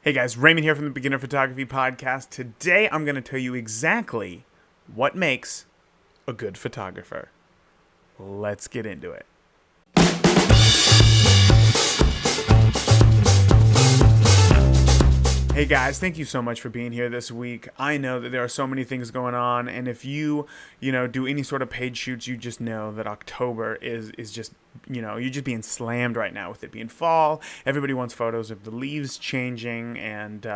Hey guys, Raymond here from the Beginner Photography Podcast. Today I'm going to tell you exactly what makes a good photographer. Let's get into it. Hey guys, thank you so much for being here this week. I know that there are so many things going on, and if you do any sort of paid shoots, you just know that October is just, you're just being slammed right now with it being fall. Everybody wants photos of the leaves changing, and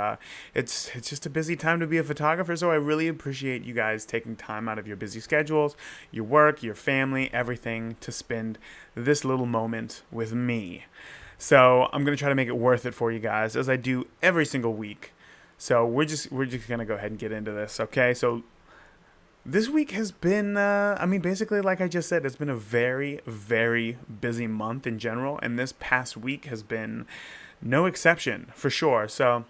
it's just a busy time to be a photographer, so I really appreciate you guys taking time out of your busy schedules, your work, your family, everything to spend this little moment with me. So I'm going to try to make it worth it for you guys, as I do every single week. So we're just going to go ahead and get into this, okay? So this week has been, basically, like I just said, it's been a very, very busy month in general. And this past week has been no exception, for sure. So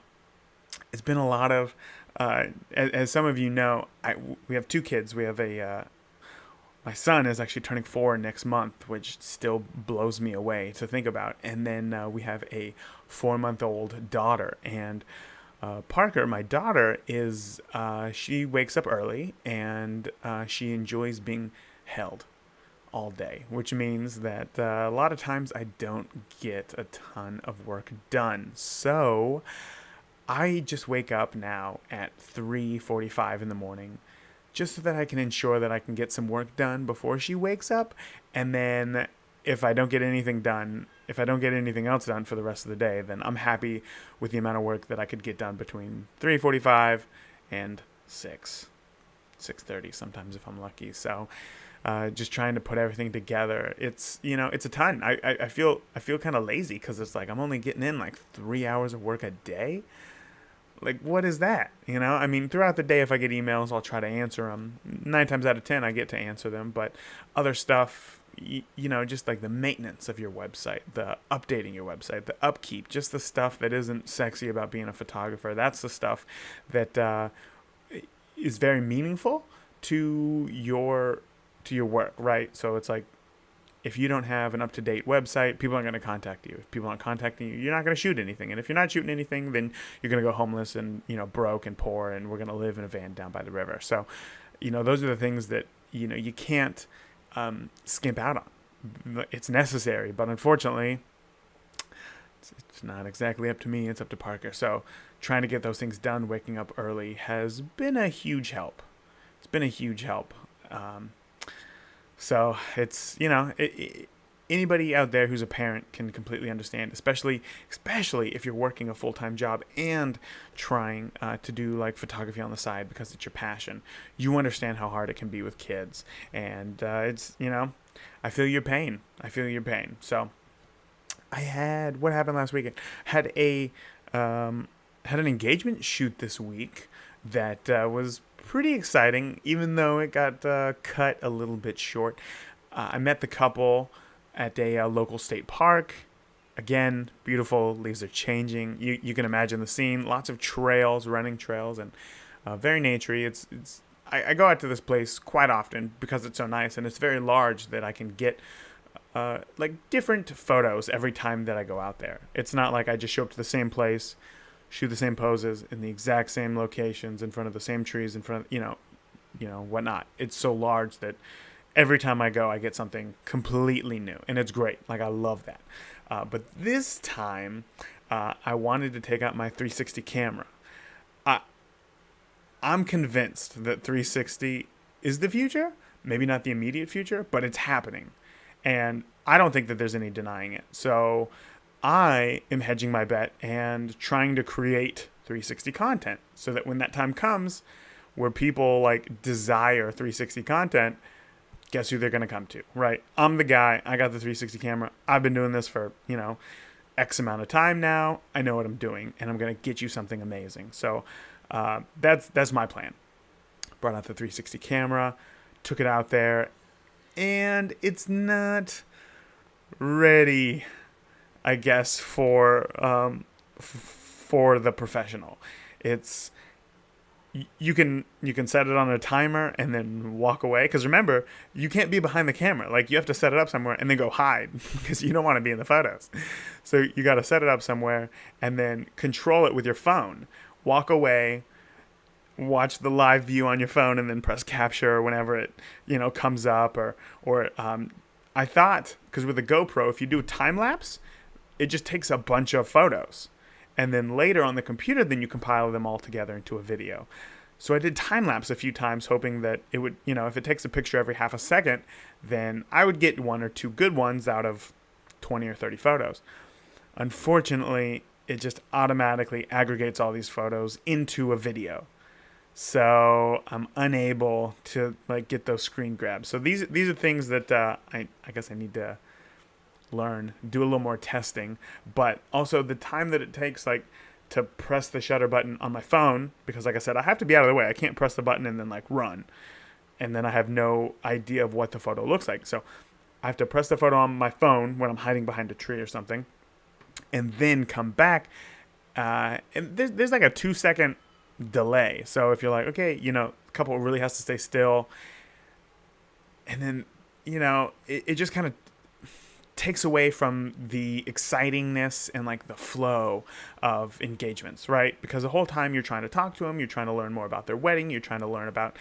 it's been a lot of, as some of you know, we have two kids. We have my son is actually turning 4 next month, which still blows me away to think about. And then we have a 4-month-old daughter. And Parker, my daughter, she wakes up early, and she enjoys being held all day, which means that a lot of times I don't get a ton of work done. So I just wake up now at 3:45 in the morning, just so that I can ensure that I can get some work done before she wakes up. And then if I don't get anything else done for the rest of the day, then I'm happy with the amount of work that I could get done between 3:45 and 6:30 sometimes if I'm lucky. So just trying to put everything together. It's a ton. I feel kind of lazy because it's like I'm only getting in like 3 hours of work a day. Like, what is that? Throughout the day, if I get emails, I'll try to answer them. 9 times out of 10, I get to answer them. But other stuff, just like the maintenance of your website, the updating your website, the upkeep, just the stuff that isn't sexy about being a photographer. That's the stuff that is very meaningful to your work, right? So it's like, if you don't have an up-to-date website, people aren't going to contact you. If people aren't contacting you, you're not going to shoot anything. And if you're not shooting anything, then you're going to go homeless and, broke and poor, and we're going to live in a van down by the river. So, those are the things that, you can't skimp out on. It's necessary, but unfortunately, it's not exactly up to me. It's up to Parker. So trying to get those things done, waking up early, has been a huge help. It's been a huge help. So it's, anybody out there who's a parent can completely understand, especially if you're working a full-time job and trying to do like photography on the side because it's your passion. You understand how hard it can be with kids, and it's, I feel your pain. So what happened last weekend? Had an engagement shoot this week that was pretty exciting, even though it got cut a little bit short. I met the couple at a local state park. Again, beautiful. Leaves are changing. You can imagine the scene. Lots of trails, running trails, and very naturey. I go out to this place quite often because it's so nice, and it's very large that I can get like different photos every time that I go out there. It's not like I just show up to the same place, shoot the same poses in the exact same locations in front of the same trees in front of, whatnot. It's so large that every time I go, I get something completely new, and it's great. Like, I love that. But this time, I wanted to take out my 360 camera. I'm convinced that 360 is the future. Maybe not the immediate future, but it's happening. And I don't think that there's any denying it. So I am hedging my bet and trying to create 360 content so that when that time comes where people like desire 360 content, guess who they're going to come to, right? I'm the guy. I got the 360 camera. I've been doing this for, X amount of time now. I know what I'm doing, and I'm going to get you something amazing. So that's my plan. Brought out the 360 camera, took it out there, and it's not ready, I guess, for the professional. It's you can set it on a timer and then walk away, because remember, you can't be behind the camera. Like, you have to set it up somewhere and then go hide because you don't want to be in the photos. So you got to set it up somewhere and then control it with your phone. Walk away, watch the live view on your phone, and then press capture whenever it comes up. Or I thought, because with the GoPro, if you do a time lapse, it just takes a bunch of photos. And then later on the computer, then you compile them all together into a video. So I did time-lapse a few times, hoping that it would, if it takes a picture every half a second, then I would get 1 or 2 good ones out of 20 or 30 photos. Unfortunately, it just automatically aggregates all these photos into a video. So I'm unable to get those screen grabs. So these are things that I guess I need to learn, do a little more testing. But also the time that it takes to press the shutter button on my phone, because like I said, I have to be out of the way. I can't press the button and then run, and then I have no idea of what the photo looks like. So I have to press the photo on my phone when I'm hiding behind a tree or something, and then come back, and there's a 2-second delay. So if you're okay, a couple really has to stay still, and then it just kind of takes away from the excitingness and the flow of engagements, right? Because the whole time you're trying to talk to them, you're trying to learn more about their wedding, you're trying to learn about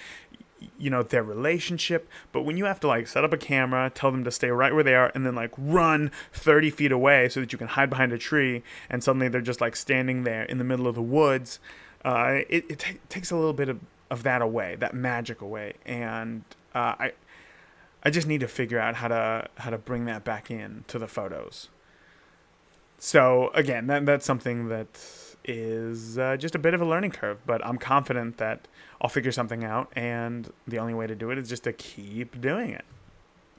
their relationship. But when you have to set up a camera, tell them to stay right where they are, and then run 30 feet away so that you can hide behind a tree, and suddenly they're just standing there in the middle of the woods, it takes a little bit of that away, that magic away. And I just need to figure out how to bring that back in to the photos. So again, that's something that is just a bit of a learning curve, but I'm confident that I'll figure something out, and the only way to do it is just to keep doing it.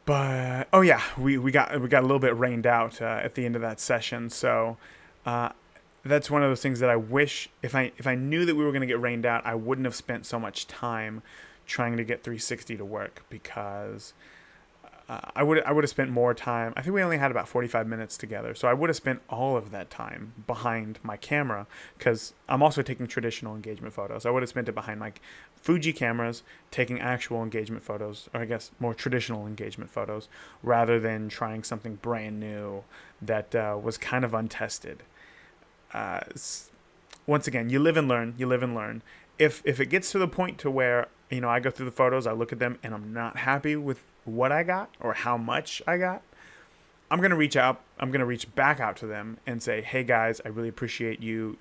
But oh yeah, we got a little bit rained out at the end of that session, so that's one of those things that I wish, if I knew that we were going to get rained out, I wouldn't have spent so much time trying to get 360 to work, because I would have spent more time. I think we only had about 45 minutes together, so I would have spent all of that time behind my camera, because I'm also taking traditional engagement photos. I would have spent it behind my Fuji cameras, taking actual engagement photos, or I guess more traditional engagement photos, rather than trying something brand new that was kind of untested. Once again, you live and learn. You live and learn. If it gets to the point to where I go through the photos, I look at them, and I'm not happy with what I got or how much I got, I'm going to reach out. I'm going to reach back out to them and say, hey guys, I really appreciate you,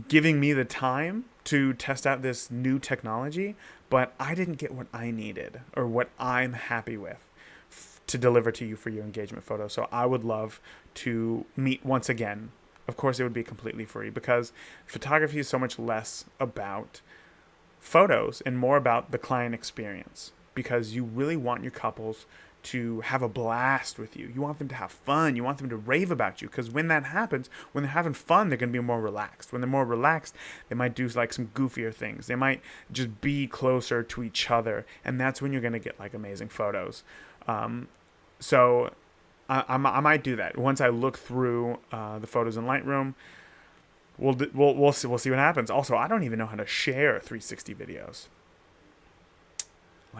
giving me the time to test out this new technology, but I didn't get what I needed or what I'm happy with to deliver to you for your engagement photo. So I would love to meet once again. Of course, it would be completely free, because photography is so much less about photos and more about the client experience, because you really want your couples to have a blast with you. You want them to have fun. You want them to rave about you, because when that happens, when they're having fun, they're going to be more relaxed. When they're more relaxed, they might do some goofier things. They might just be closer to each other, and that's when you're going to get amazing photos. So I might do that once I look through the photos in Lightroom. We'll see what happens. Also, I don't even know how to share 360 videos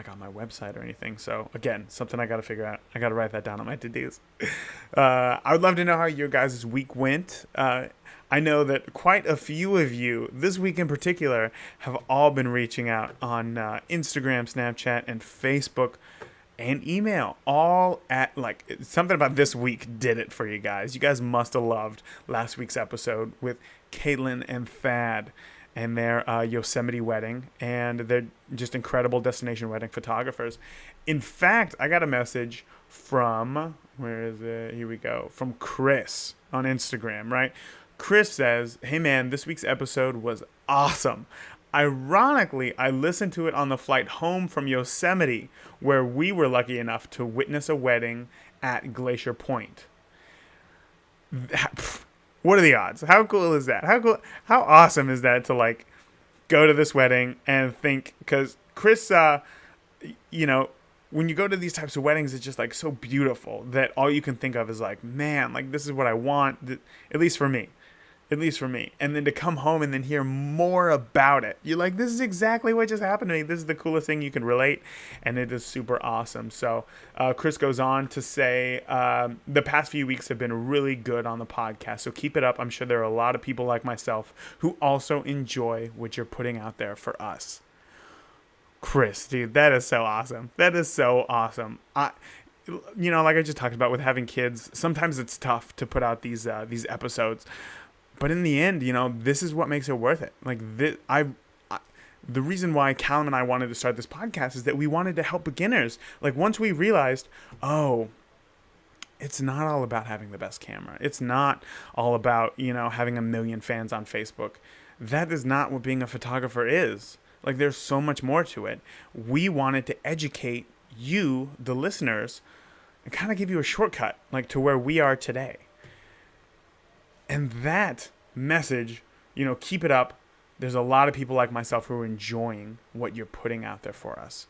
on my website or anything. So again, something I got to figure out. I got to write that down on my to-dos. I would love to know how your guys' week went. I know that quite a few of you this week in particular have all been reaching out on Instagram, Snapchat, and Facebook, and email, all at something about this week did it for you guys. You guys must have loved last week's episode with Caitlin and Thad and their Yosemite wedding, and they're just incredible destination wedding photographers. In fact, I got a message from, where is it? Here we go. From Chris on Instagram, right? Chris says, hey man, this week's episode was awesome. Ironically, I listened to it on the flight home from Yosemite, where we were lucky enough to witness a wedding at Glacier Point. What are the odds? How cool is that? How awesome is that to go to this wedding and think, because Chris, when you go to these types of weddings, it's just so beautiful that all you can think of is man, this is what I want, at least for me. at least for me. And then to come home and then hear more about it. You're like, this is exactly what just happened to me. This is the coolest thing you can relate. And it is super awesome. So Chris goes on to say, the past few weeks have been really good on the podcast. So keep it up. I'm sure there are a lot of people like myself who also enjoy what you're putting out there for us. Chris, dude, that is so awesome. That is so awesome. Like I just talked about with having kids, sometimes it's tough to put out these episodes. But in the end, this is what makes it worth it. Like this, the reason why Callum and I wanted to start this podcast is that we wanted to help beginners. Like once we realized, it's not all about having the best camera. It's not all about, having 1 million fans on Facebook. That is not what being a photographer is. Like there's so much more to it. We wanted to educate you, the listeners, and kind of give you a shortcut, like to where we are today. And that message, keep it up. There's a lot of people like myself who are enjoying what you're putting out there for us.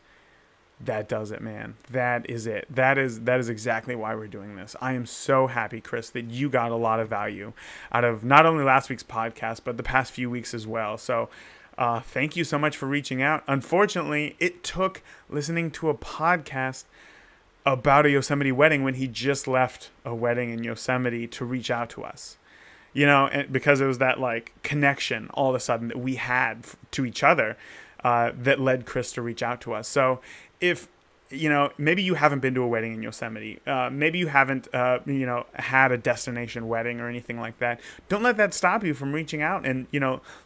That does it, man. That is it. That is exactly why we're doing this. I am so happy, Chris, that you got a lot of value out of not only last week's podcast, but the past few weeks as well. So thank you so much for reaching out. Unfortunately, it took listening to a podcast about a Yosemite wedding when he just left a wedding in Yosemite to reach out to us. And because it was that like connection all of a sudden that we had to each other that led Chris to reach out to us. So if, maybe you haven't been to a wedding in Yosemite, maybe you haven't, had a destination wedding or anything like that. Don't let that stop you from reaching out and,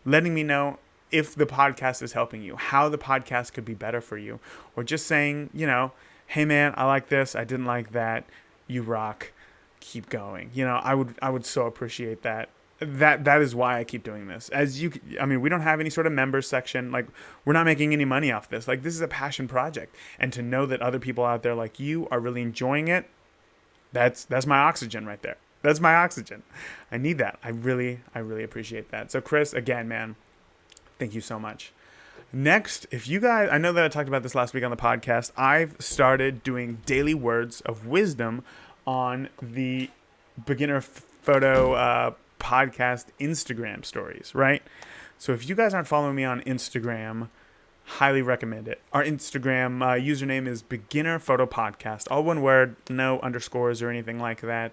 letting me know if the podcast is helping you, how the podcast could be better for you, or just saying, hey man, I like this. I didn't like that. You rock. Keep going. I would so appreciate that. That is why I keep doing this. We don't have any sort of members section. Like we're not making any money off this. Like this is a passion project. And to know that other people out there like you are really enjoying it, that's my oxygen right there. That's my oxygen. I need that. I really appreciate that. So Chris, again, man, thank you so much. Next, if you guys, I know that I talked about this last week on the podcast, I've started doing daily words of wisdom on the Beginner Photo podcast Instagram stories, right? So if you guys aren't following me on Instagram, highly recommend it. Our Instagram username is Beginner Photo Podcast, all one word, no underscores or anything like that.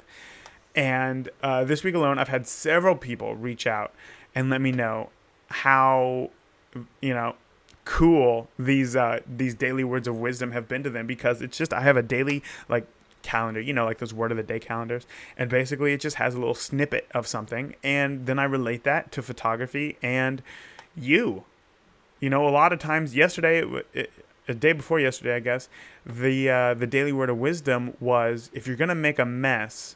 And this week alone, I've had several people reach out and let me know how, cool these daily words of wisdom have been to them, because it's just, I have a daily calendar, like those word of the day calendars, and basically it just has a little snippet of something, and then I relate that to photography and you. A lot of times yesterday, a day before yesterday, I guess, the daily word of wisdom was, if you're gonna make a mess,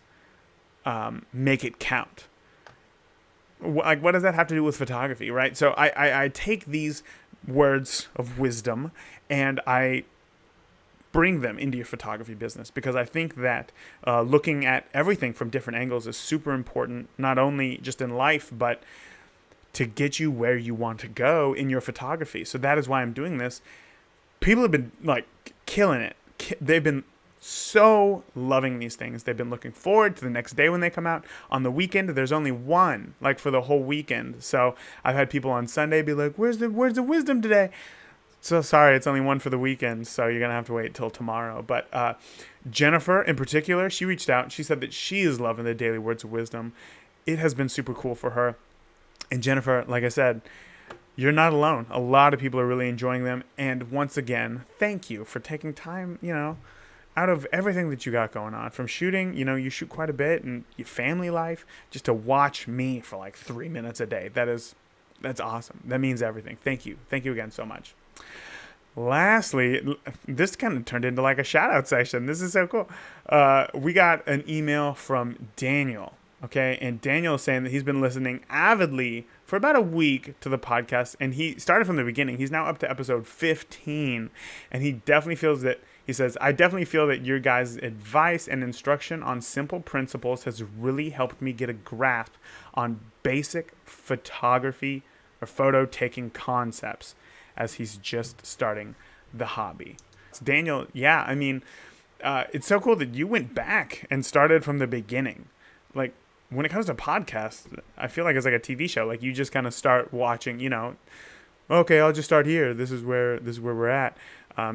make it count. Like, what does that have to do with photography, right? So I take these words of wisdom and I bring them into your photography business, because I think that looking at everything from different angles is super important, not only just in life, but to get you where you want to go in your photography. So that is why I'm doing this. People have been killing it. They've been so loving these things. They've been looking forward to the next day when they come out. On the weekend, there's only one, for the whole weekend. So I've had people on Sunday be like, where's the wisdom today? So sorry, it's only one for the weekend, so you're going to have to wait till tomorrow. But Jennifer, in particular, she reached out. She said that she is loving the daily words of wisdom. It has been super cool for her. And Jennifer, like I said, you're not alone. A lot of people are really enjoying them. And once again, thank you for taking time, out of everything that you got going on. From shooting, you shoot quite a bit, and your family life, just to watch me for 3 minutes a day. That's awesome. That means everything. Thank you. Thank you again so much. Lastly, this kind of turned into a shout out session. This is so cool. We got an email from Daniel. Okay. And Daniel is saying that he's been listening avidly for about a week to the podcast, and he started from the beginning. He's now up to episode 15, and he definitely feels that, he says, I definitely feel that your guys' advice and instruction on simple principles has really helped me get a grasp on basic photography or photo taking concepts, as he's just starting the hobby. So Daniel, yeah, it's so cool that you went back and started from the beginning. when it comes to podcasts, I feel like it's like a TV show. Like, you just kind of start watching, okay, I'll just start here. This is where we're at.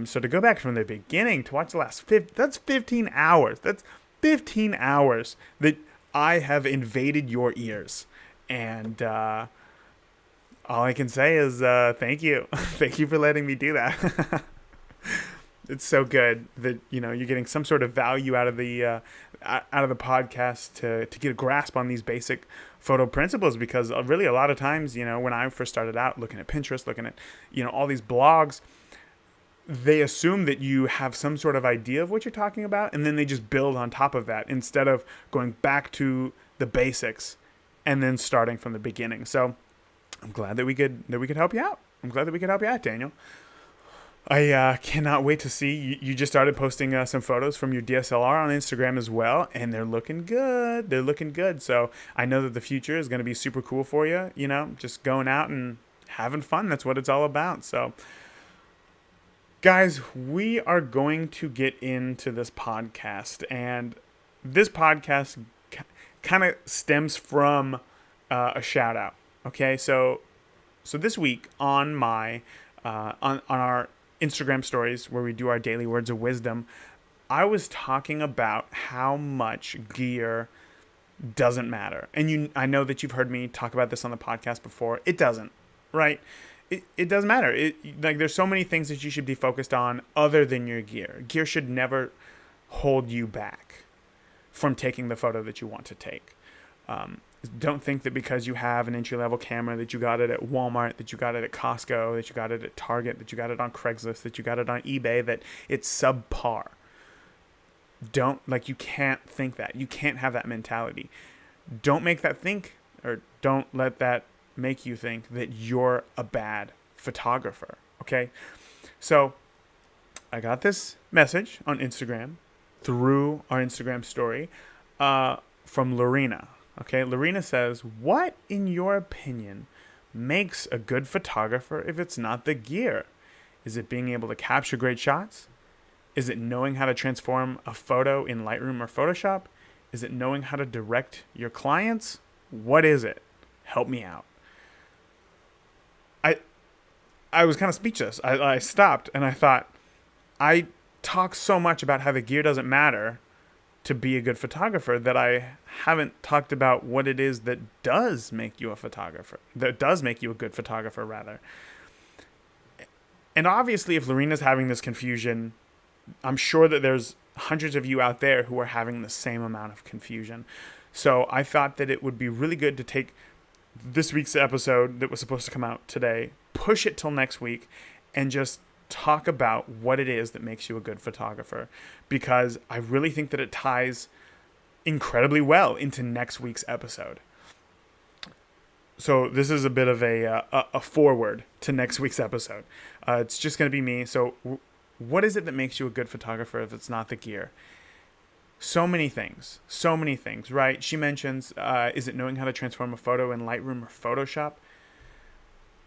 So to go back from the beginning to watch the last that's 15 hours. That's 15 hours that I have invaded your ears. And all I can say is thank you. Thank you for letting me do that. It's so good that, you're getting some sort of value out of the podcast to get a grasp on these basic photo principles, because really a lot of times, when I first started out looking at Pinterest, looking at, all these blogs, they assume that you have some sort of idea of what you're talking about, and then they just build on top of that instead of going back to the basics and then starting from the beginning. So I'm glad that we could help you out. I'm glad that we could help you out, Daniel. I cannot wait to see. You just started posting some photos from your DSLR on Instagram as well, and they're looking good. They're looking good. So I know that the future is going to be super cool for you, just going out and having fun. That's what it's all about. So, guys, we are going to get into this podcast, and this podcast kind of stems from a shout out. Okay, so this week on my on our Instagram stories, where we do our daily words of wisdom, I was talking about how much gear doesn't matter. And I know that you've heard me talk about this on the podcast before. It doesn't, right? It doesn't matter. There's so many things that you should be focused on other than your gear. Gear should never hold you back from taking the photo that you want to take. Don't think that because you have an entry-level camera, that you got it at Walmart, that you got it at Costco, that you got it at Target, that you got it on Craigslist, that you got it on eBay, that it's subpar. You can't think that. You can't have that mentality. Don't let that make you think that you're a bad photographer, okay? So I got this message on Instagram through our Instagram story from Lorena. Okay, Lorena says, what, in your opinion, makes a good photographer if it's not the gear? Is it being able to capture great shots? Is it knowing how to transform a photo in Lightroom or Photoshop? Is it knowing how to direct your clients? What is it? Help me out. I was kind of speechless. I stopped and I thought, I talk so much about how the gear doesn't matter to be a good photographer that I haven't talked about what it is that does make you a photographer, that does make you a good photographer, rather. And obviously, if Lorena's having this confusion, I'm sure that there's hundreds of you out there who are having the same amount of confusion. So I thought that it would be really good to take this week's episode that was supposed to come out today, push it till next week, and just talk about what it is that makes you a good photographer, because I really think that it ties incredibly well into next week's episode. So this is a bit of a forward to next week's episode. It's just going to be me. So what is it that makes you a good photographer if it's not the gear? So many things, right? She mentions, is it knowing how to transform a photo in Lightroom or Photoshop?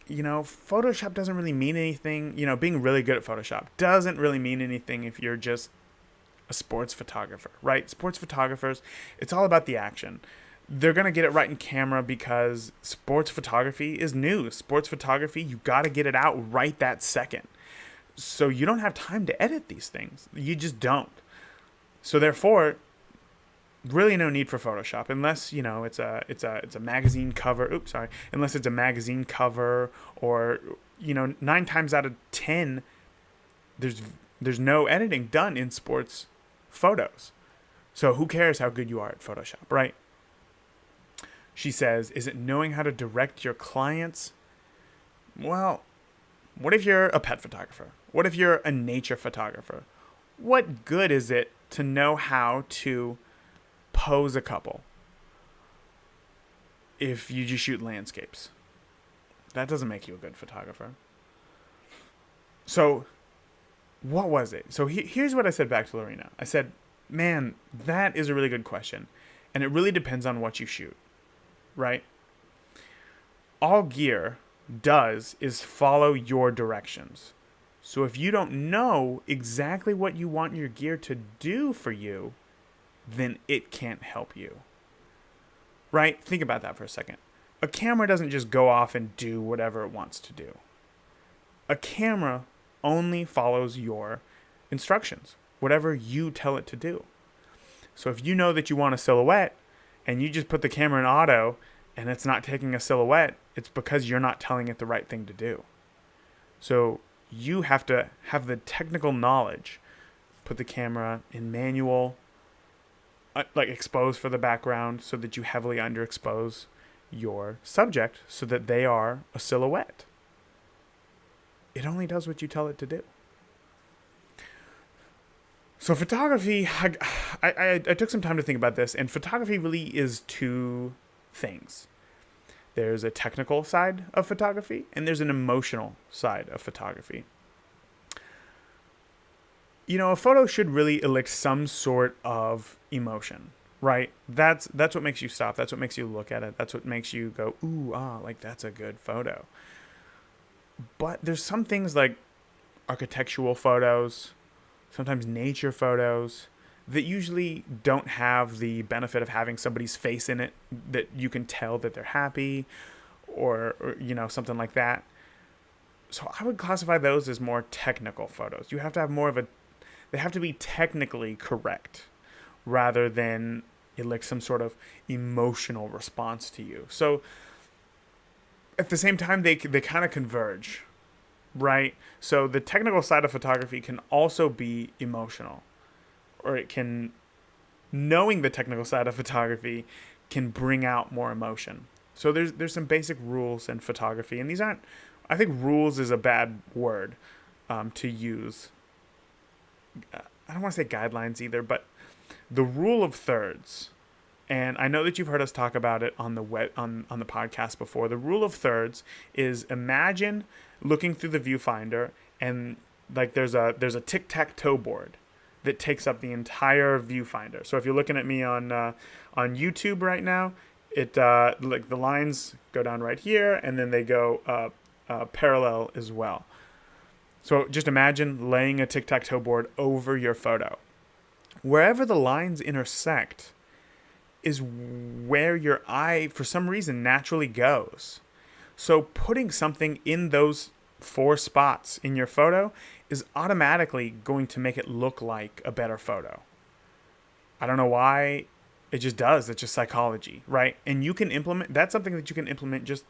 Photoshop doesn't really mean anything. Being really good at Photoshop doesn't really mean anything if you're just a sports photographer, right? Sports photographers, it's all about the action. They're going to get it right in camera because sports photography is new. Sports photography, you got to get it out right that second. So you don't have time to edit these things. You just don't. So therefore, really no need for Photoshop unless it's a magazine cover. Unless it's a magazine cover, or 9 times out of 10 there's no editing done in sports photos. So who cares how good you are at Photoshop, right? She says, is it knowing how to direct your clients? Well, what if you're a pet photographer? What if you're a nature photographer? What good is it to know how to pose a couple if you just shoot landscapes? That doesn't make you a good photographer. So what was it? So here's what I said back to Lorena. I said, man, that is a really good question. And it really depends on what you shoot, right? All gear does is follow your directions. So if you don't know exactly what you want your gear to do for you, then it can't help you. right? Think about that for a second. A camera doesn't just go off and do whatever it wants to do. A camera only follows your instructions, whatever you tell it to do. So if you know that you want a silhouette and you just put the camera in auto and it's not taking a silhouette, it's because you're not telling it the right thing to do. So you have to have the technical knowledge, put the camera in manual, like expose for the background so that you heavily underexpose your subject so that they are a silhouette. It only does what you tell it to do. So photography, I took some time to think about this, and photography really is two things. There's a technical side of photography, and there's an emotional side of photography. You know, a photo should really elicit some sort of emotion, right? That's what makes you stop. That's what makes you look at it. That's what makes you go, ooh, like that's a good photo. But there's some things like architectural photos, sometimes nature photos, that usually don't have the benefit of having somebody's face in it that you can tell that they're happy or you know, something like that. So I would classify those as more technical photos. You have to have more of they have to be technically correct rather than elicit some sort of emotional response to you. So at the same time, they kind of converge, right? So the technical side of photography can also be emotional, or it can, knowing the technical side of photography can bring out more emotion. So there's some basic rules in photography, and these aren't, I think rules is a bad word to use. I don't want to say guidelines either, but the rule of thirds. And I know that you've heard us talk about it on the on the podcast before. The rule of thirds is, imagine looking through the viewfinder and like there's a tic-tac-toe board that takes up the entire viewfinder. So if you're looking at me on YouTube right now, it like the lines go down right here and then they go parallel as well. So just imagine laying a tic-tac-toe board over your photo. Wherever the lines intersect is where your eye, for some reason, naturally goes. So putting something in those 4 spots in your photo is automatically going to make it look like a better photo. I don't know why, it just does. It's just psychology, right? And you can implement, that's something that you can implement just,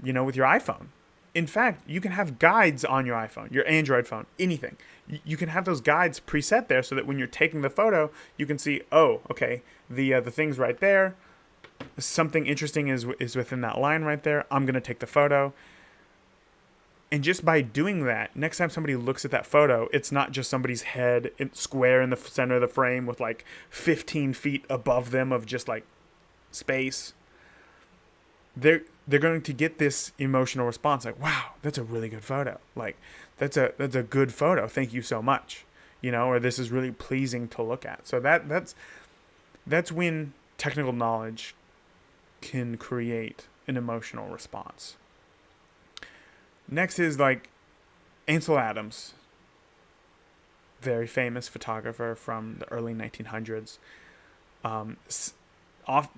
you know, with your iPhone. In fact, you can have guides on your iPhone, your Android phone, anything. You can have those guides preset there so that when you're taking the photo, you can see, oh, okay, the thing's right there. Something interesting is within that line right there. I'm going to take the photo. And just by doing that, next time somebody looks at that photo, it's not just somebody's head square in the center of the frame with like 15 feet above them of just like space. They're going to get this emotional response like, wow, that's a really good photo. Like, that's a good photo. Thank you so much. You know, or this is really pleasing to look at. So that's when technical knowledge can create an emotional response. Next is like Ansel Adams, very famous photographer from the early 1900s.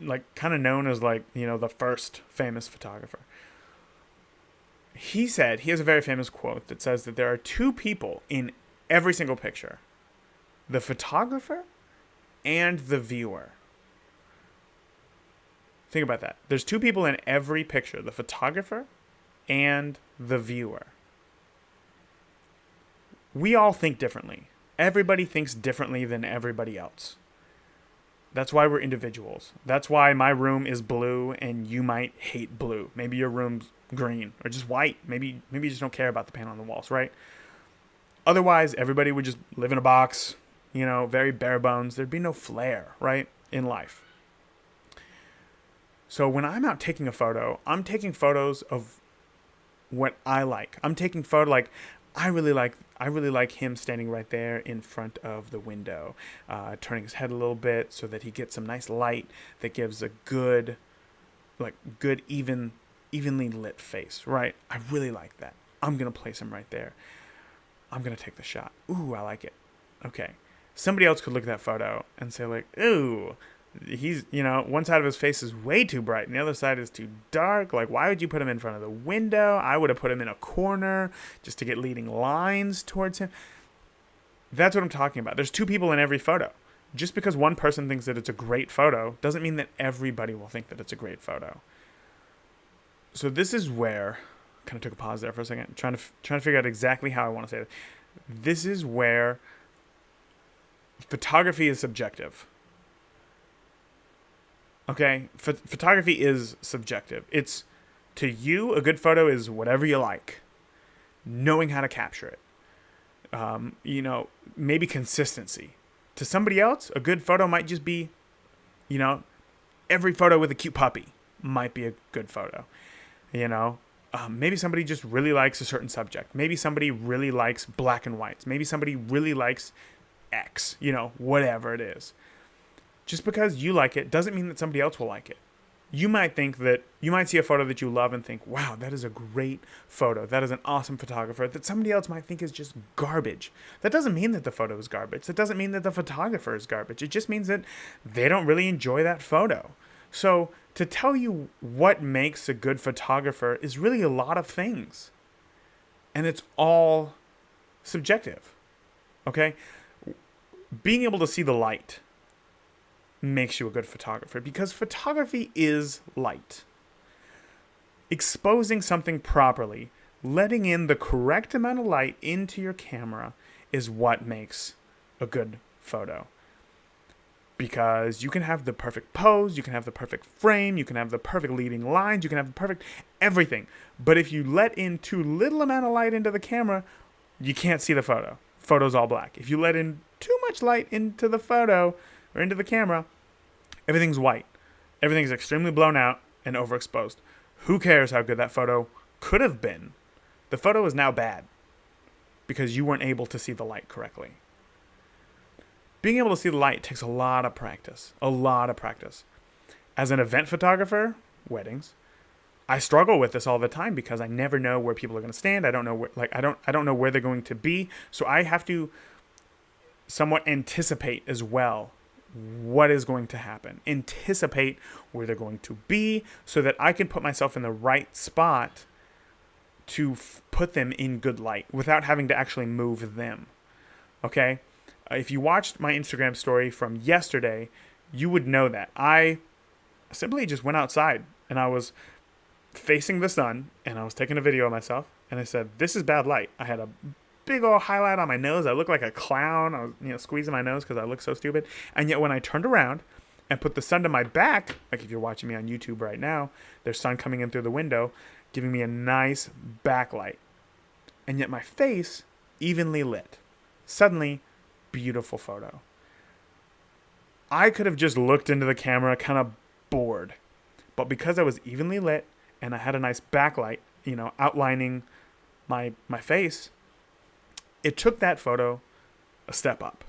Like kind of known as like, you know, the first famous photographer. He said, he has a very famous quote that says that there are 2 people in every single picture: the photographer and the viewer. Think about that. There's 2 people in every picture: the photographer and the viewer. We all think differently. Everybody thinks differently than everybody else. That's why we're individuals. That's why my room is blue and you might hate blue. Maybe your room's green or just white. Maybe you just don't care about the paint on the walls, right? Otherwise, everybody would just live in a box, you know, very bare bones. There'd be no flair, right, in life. So when I'm out taking a photo, I'm taking photos of what I like. I'm taking photo like I really like him standing right there in front of the window, turning his head a little bit so that he gets some nice light that gives a good evenly lit face, right? I really like that. I'm going to place him right there. I'm going to take the shot. Ooh, I like it. Okay. Somebody else could look at that photo and say like, ooh, He's, one side of his face is way too bright and the other side is too dark. Like, why would you put him in front of the window? I would have put him in a corner just to get leading lines towards him. That's what I'm talking about. There's two people in every photo. Just because one person thinks that it's a great photo doesn't mean that everybody will think that it's a great photo. So this is where, kind of took a pause there for a second, trying to figure out exactly how I want to say it. This is where photography is subjective. Okay, photography is subjective. It's, to you, a good photo is whatever you like, knowing how to capture it. Maybe consistency. To somebody else, a good photo might just be, every photo with a cute puppy might be a good photo. Maybe somebody just really likes a certain subject. Maybe somebody really likes black and whites. Maybe somebody really likes X, whatever it is. Just because you like it doesn't mean that somebody else will like it. You might see a photo that you love and think, wow, that is a great photo. That is an awesome photographer, that somebody else might think is just garbage. That doesn't mean that the photo is garbage. That doesn't mean that the photographer is garbage. It just means that they don't really enjoy that photo. So to tell you what makes a good photographer is really a lot of things. And it's all subjective. Okay? Being able to see the light makes you a good photographer, because photography is light. Exposing something properly, letting in the correct amount of light into your camera is what makes a good photo. Because you can have the perfect pose, you can have the perfect frame, you can have the perfect leading lines, you can have the perfect everything. But if you let in too little amount of light into the camera, you can't see the photo. Photo's all black. If you let in too much light into the photo or into the camera, everything's white. Everything's extremely blown out and overexposed. Who cares how good that photo could have been? The photo is now bad because you weren't able to see the light correctly. Being able to see the light takes a lot of practice. A lot of practice. As an event photographer, weddings, I struggle with this all the time because I never know where people are going to stand. I don't know where, I don't know where they're going to be. So I have to somewhat anticipate as well what is going to happen. Anticipate where they're going to be so that I can put myself in the right spot to put them in good light without having to actually move them. Okay? If you watched my Instagram story from yesterday, you would know that. I simply just went outside and I was facing the sun and I was taking a video of myself and I said, this is bad light. I had a big old highlight on my nose. I looked like a clown. I was, squeezing my nose because I looked so stupid. And yet when I turned around and put the sun to my back, like if you're watching me on YouTube right now, there's sun coming in through the window, giving me a nice backlight. And yet my face evenly lit. Suddenly, beautiful photo. I could have just looked into the camera kind of bored. But because I was evenly lit and I had a nice backlight, outlining my face, it took that photo a step up.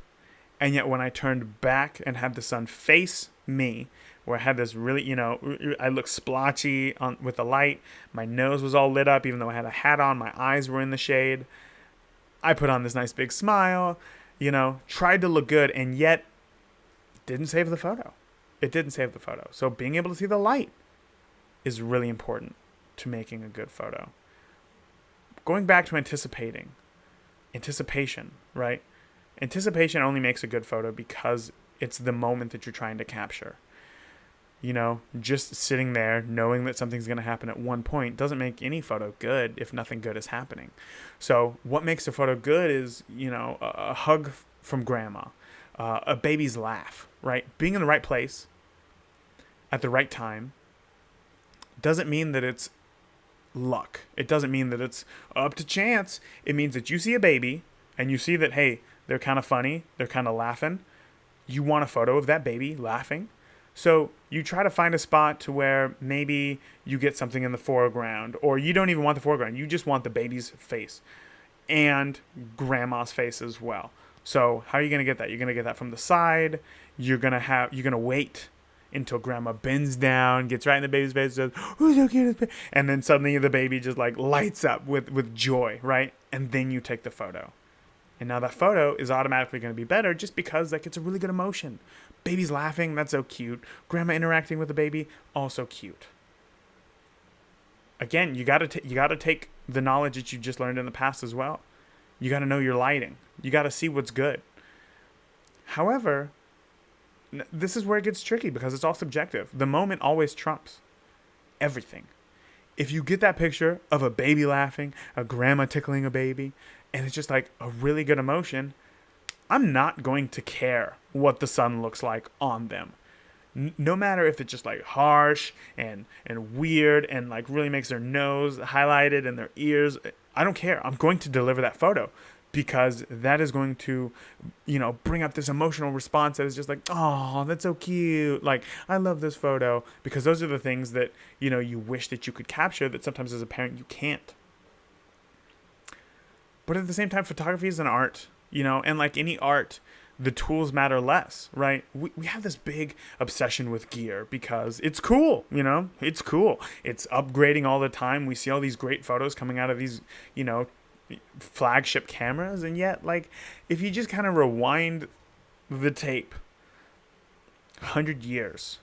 And yet when I turned back and had the sun face me, where I had this really, I looked splotchy with the light, my nose was all lit up even though I had a hat on, my eyes were in the shade, I put on this nice big smile, tried to look good, and yet didn't save the photo. It didn't save the photo. So being able to see the light is really important to making a good photo. Going back to anticipation, right? Anticipation only makes a good photo because it's the moment that you're trying to capture. Just sitting there knowing that something's going to happen at one point doesn't make any photo good if nothing good is happening. So what makes a photo good is, a hug from grandma, a baby's laugh, right? Being in the right place at the right time doesn't mean that it's luck. It doesn't mean that it's up to chance. It means that you see a baby and you see that, hey, they're kind of funny, they're kind of laughing. You want a photo of that baby laughing. So you try to find a spot to where maybe you get something in the foreground, or you don't even want the foreground. You just want the baby's face and grandma's face as well. So how are you going to get that? You're going to get that from the side. You're going to wait until grandma bends down, gets right in the baby's face, says, "Who's so cute?" And then suddenly the baby just lights up with joy, right? And then you take the photo. And now that photo is automatically going to be better just because like it's a really good emotion. Baby's laughing, that's so cute. Grandma interacting with the baby, also cute. Again, you got to take the knowledge that you just learned in the past as well. You got to know your lighting. You got to see what's good. However, this is where it gets tricky because it's all subjective. The moment always trumps everything. If you get that picture of a baby laughing, a grandma tickling a baby, and it's just like a really good emotion, I'm not going to care what the sun looks like on them. No matter if it's just like harsh and weird and like really makes their nose highlighted and their ears, I don't care. I'm going to deliver that photo because that is going to, bring up this emotional response that is just like, oh, that's so cute. Like, I love this photo, because those are the things that, you wish that you could capture that sometimes as a parent you can't. But at the same time, photography is an art, and like any art, the tools matter less, right? We have this big obsession with gear because it's cool, it's cool. It's upgrading all the time. We see all these great photos coming out of these, flagship cameras. And yet, like, if you just kind of rewind the tape 100 years,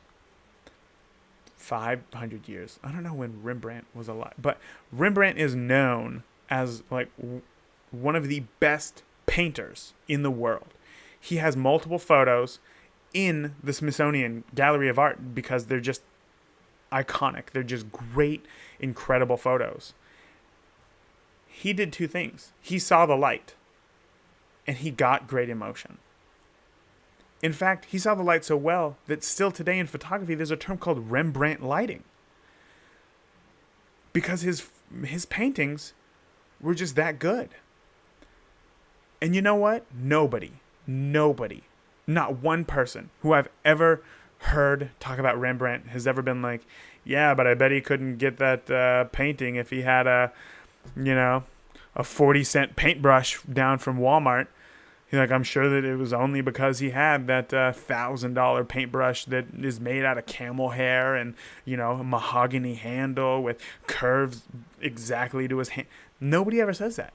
500 years, I don't know when Rembrandt was alive, but Rembrandt is known as like one of the best painters in the world. He has multiple photos in the Smithsonian Gallery of Art because they're just iconic. They're just great, incredible photos. He did two things. He saw the light, and he got great emotion. In fact, he saw the light so well that still today in photography, there's a term called Rembrandt lighting. Because his paintings were just that good. And you know what? Nobody, not one person who I've ever heard talk about Rembrandt has ever been like, yeah, but I bet he couldn't get that painting if he had a 40-cent paintbrush down from Walmart. He's like, I'm sure that it was only because he had that $1,000 paintbrush that is made out of camel hair and, a mahogany handle with curves exactly to his hand. Nobody ever says that.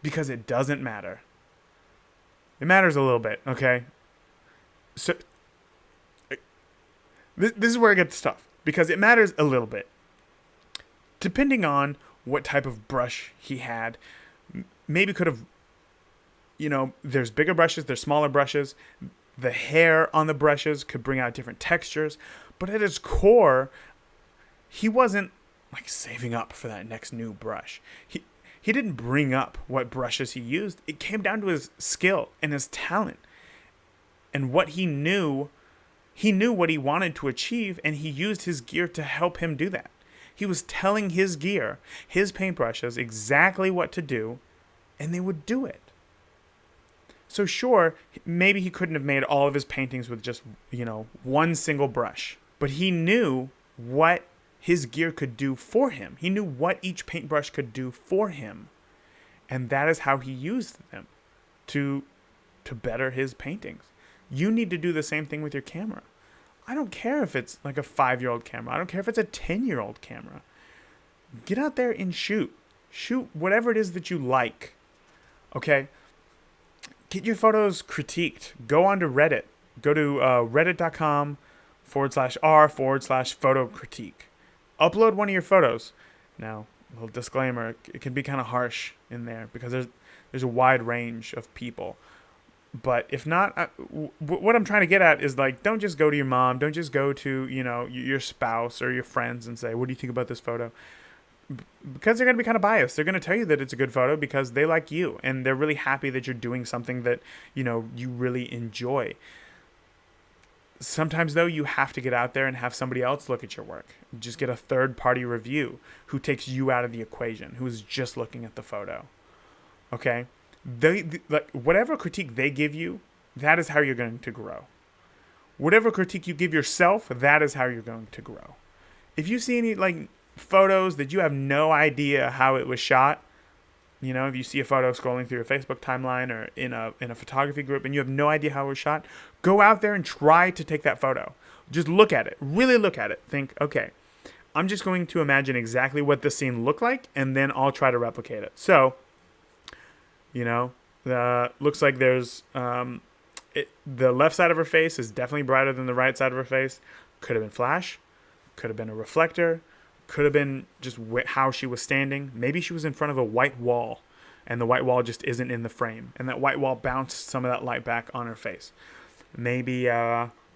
Because it doesn't matter. It matters a little bit, okay? So, this is where it gets tough. Because it matters a little bit. Depending on what type of brush he had, maybe could have, there's bigger brushes, there's smaller brushes. The hair on the brushes could bring out different textures. But at its core, he wasn't like saving up for that next new brush. He didn't bring up what brushes he used. It came down to his skill and his talent and what he knew. He knew what he wanted to achieve, and he used his gear to help him do that. He was telling his gear, his paintbrushes, exactly what to do, and they would do it. So sure, maybe he couldn't have made all of his paintings with just, one single brush, but he knew what his gear could do for him. He knew what each paintbrush could do for him. And that is how he used them to better his paintings. You need to do the same thing with your camera. I don't care if it's like a 5-year-old camera. I don't care if it's a 10-year-old camera. Get out there and shoot. Shoot whatever it is that you like. Okay? Get your photos critiqued. Go onto Reddit. Go to reddit.com/r/photo critique. Upload one of your photos. Now, a little disclaimer, it can be kind of harsh in there because there's a wide range of people. But if not, what I'm trying to get at is like, don't just go to your mom. Don't just go to, your spouse or your friends and say, what do you think about this photo? Because they're going to be kind of biased. They're going to tell you that it's a good photo because they like you. And they're really happy that you're doing something that, you really enjoy. Sometimes, though, you have to get out there and have somebody else look at your work. Just get a third-party review who takes you out of the equation, who is just looking at the photo. Okay? Whatever critique they give you, that is how you're going to grow. Whatever critique you give yourself, that is how you're going to grow. If you see any photos that you have no idea how it was shot, if you see a photo scrolling through your Facebook timeline or in a photography group and you have no idea how it was shot, go out there and try to take that photo. Just look at it. Really look at it. Think, okay, I'm just going to imagine exactly what this scene looked like, and then I'll try to replicate it. So You know, looks like there's the left side of her face is definitely brighter than the right side of her face. Could have been flash, could have been a reflector, could have been just how she was standing. Maybe she was in front of a white wall, and the white wall just isn't in the frame, and that white wall bounced some of that light back on her face. Maybe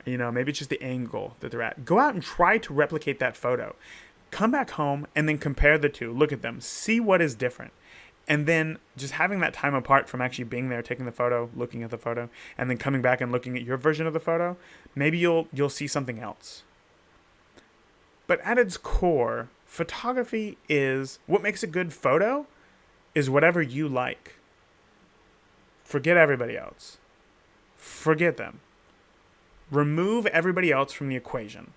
maybe it's just the angle that they're at. Go out and try to replicate that photo. Come back home and then compare the two. Look at them. See what is different. And then just having that time apart from actually being there, taking the photo, looking at the photo, and then coming back and looking at your version of the photo, maybe you'll see something else. But at its core, photography is what makes a good photo is whatever you like. Forget everybody else. Forget them. Remove everybody else from the equation.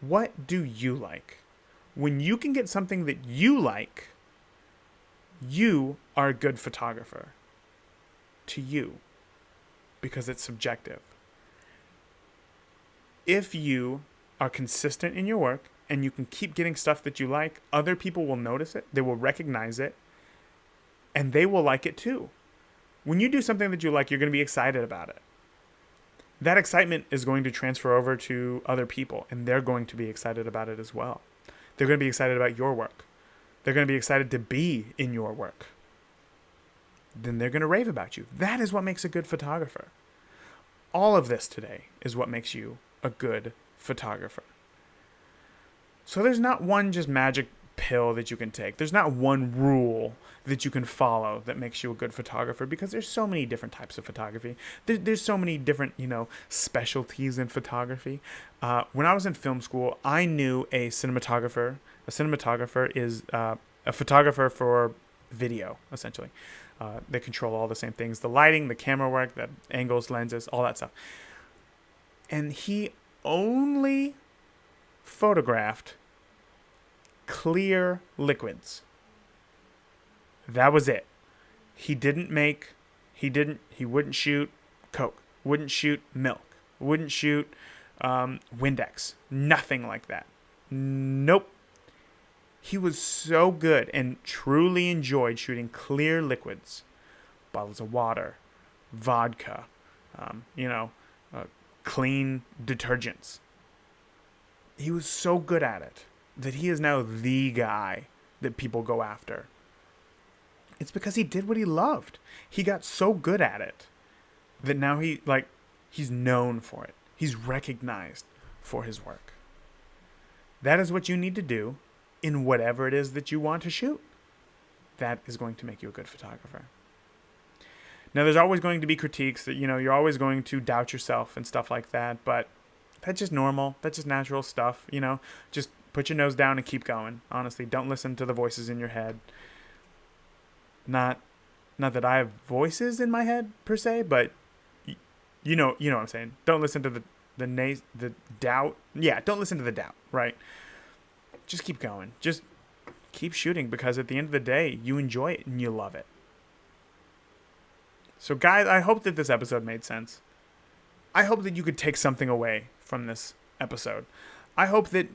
What do you like? When you can get something that you like, you are a good photographer. To you. Because it's subjective. If you are consistent in your work and you can keep getting stuff that you like, other people will notice it, they will recognize it, and they will like it too. When you do something that you like, you're going to be excited about it. That excitement is going to transfer over to other people, and they're going to be excited about it as well. They're going to be excited about your work. They're going to be excited to be in your work. Then they're going to rave about you. That is what makes a good photographer. All of this today is what makes you a good photographer. So there's not one just magic pill that you can take. There's not one rule that you can follow that makes you a good photographer, because there's so many different types of photography. There's so many different, specialties in photography. When I was in film school, I knew a cinematographer. A cinematographer is a photographer for video, essentially. They control all the same things: the lighting, the camera work, the angles, lenses, all that stuff. And he only photographed clear liquids. That was it. He wouldn't shoot Coke, wouldn't shoot milk, wouldn't shoot Windex, nothing like that. Nope. He was so good and truly enjoyed shooting clear liquids, bottles of water, vodka, clean detergents. He was so good at it that he is now the guy that people go after. It's because he did what he loved. He got so good at it that now he's known for it. He's recognized for his work. That is what you need to do in whatever it is that you want to shoot. That is going to make you a good photographer. Now, there's always going to be critiques that, you're always going to doubt yourself and stuff like that, but that's just normal. That's just natural stuff, Just put your nose down and keep going. Honestly, don't listen to the voices in your head. Not that I have voices in my head per se, but you know what I'm saying. Don't listen to the doubt. Yeah, don't listen to the doubt, right? Just keep going. Just keep shooting, because at the end of the day, you enjoy it and you love it. So guys, I hope that this episode made sense. I hope that you could take something away from this episode. I hope that,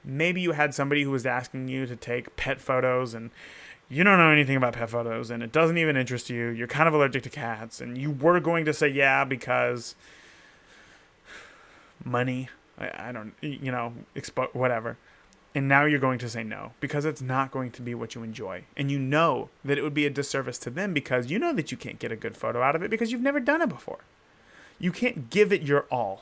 maybe you had somebody who was asking you to take pet photos and you don't know anything about pet photos and it doesn't even interest you. You're kind of allergic to cats, and you were going to say yeah because money, I don't, whatever. And now you're going to say no because it's not going to be what you enjoy. And you know that it would be a disservice to them because you know that you can't get a good photo out of it because you've never done it before. You can't give it your all.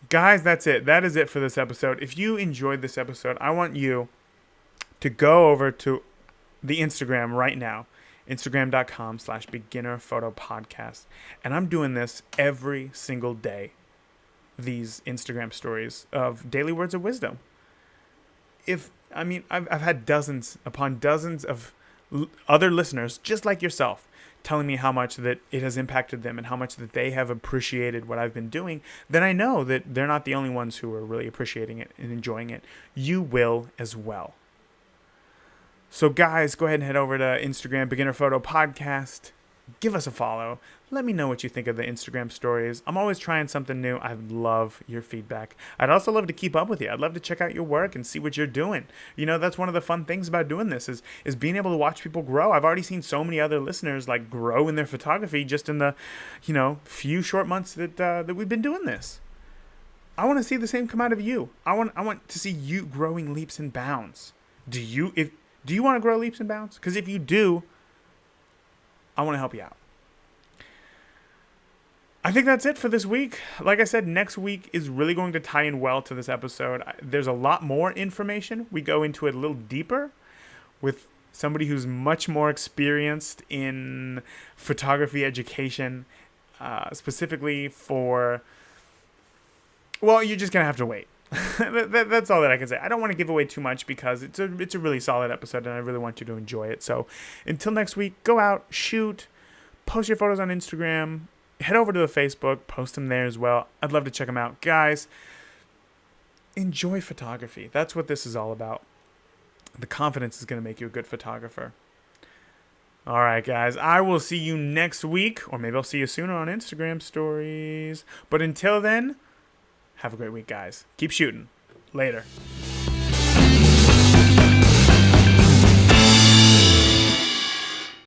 Guys, that's it. That is it for this episode. If you enjoyed this episode, I want you to go over to the Instagram right now, instagram.com/beginnerphotopodcast. And I'm doing this every single day, these Instagram stories of daily words of wisdom. I've had dozens upon dozens of other listeners just like yourself telling me how much that it has impacted them and how much that they have appreciated what I've been doing. Then I know that they're not the only ones who are really appreciating it and enjoying it. You will as well. So guys, go ahead and head over to Instagram, Beginner Photo Podcast. give us a follow. Let me know what you think of the Instagram stories. I'm always trying something new. I love your feedback. I'd also love to keep up with you. I'd love to check out your work and see what you're doing. You know, that's one of the fun things about doing this is being able to watch people grow. I've already seen so many other listeners like grow in their photography just in the, few short months that we've been doing this. I want to see the same come out of you. I want to see you growing leaps and bounds. Do you want to grow leaps and bounds? Because if you do, I want to help you out. I think that's it for this week. Like I said, next week is really going to tie in well to this episode. There's a lot more information. We go into it a little deeper with somebody who's much more experienced in photography education, specifically for, well, you're just going to have to wait. That's all that I can say. I don't want to give away too much because it's a really solid episode and I really want you to enjoy it. So until next week, go out, shoot, post your photos on Instagram, head over to the Facebook, post them there as well. I'd love to check them out. Guys, enjoy photography. That's what this is all about. The confidence is going to make you a good photographer. All right, guys, I will see you next week, or maybe I'll see you sooner on Instagram stories. But until then, have a great week, guys. Keep shooting. Later.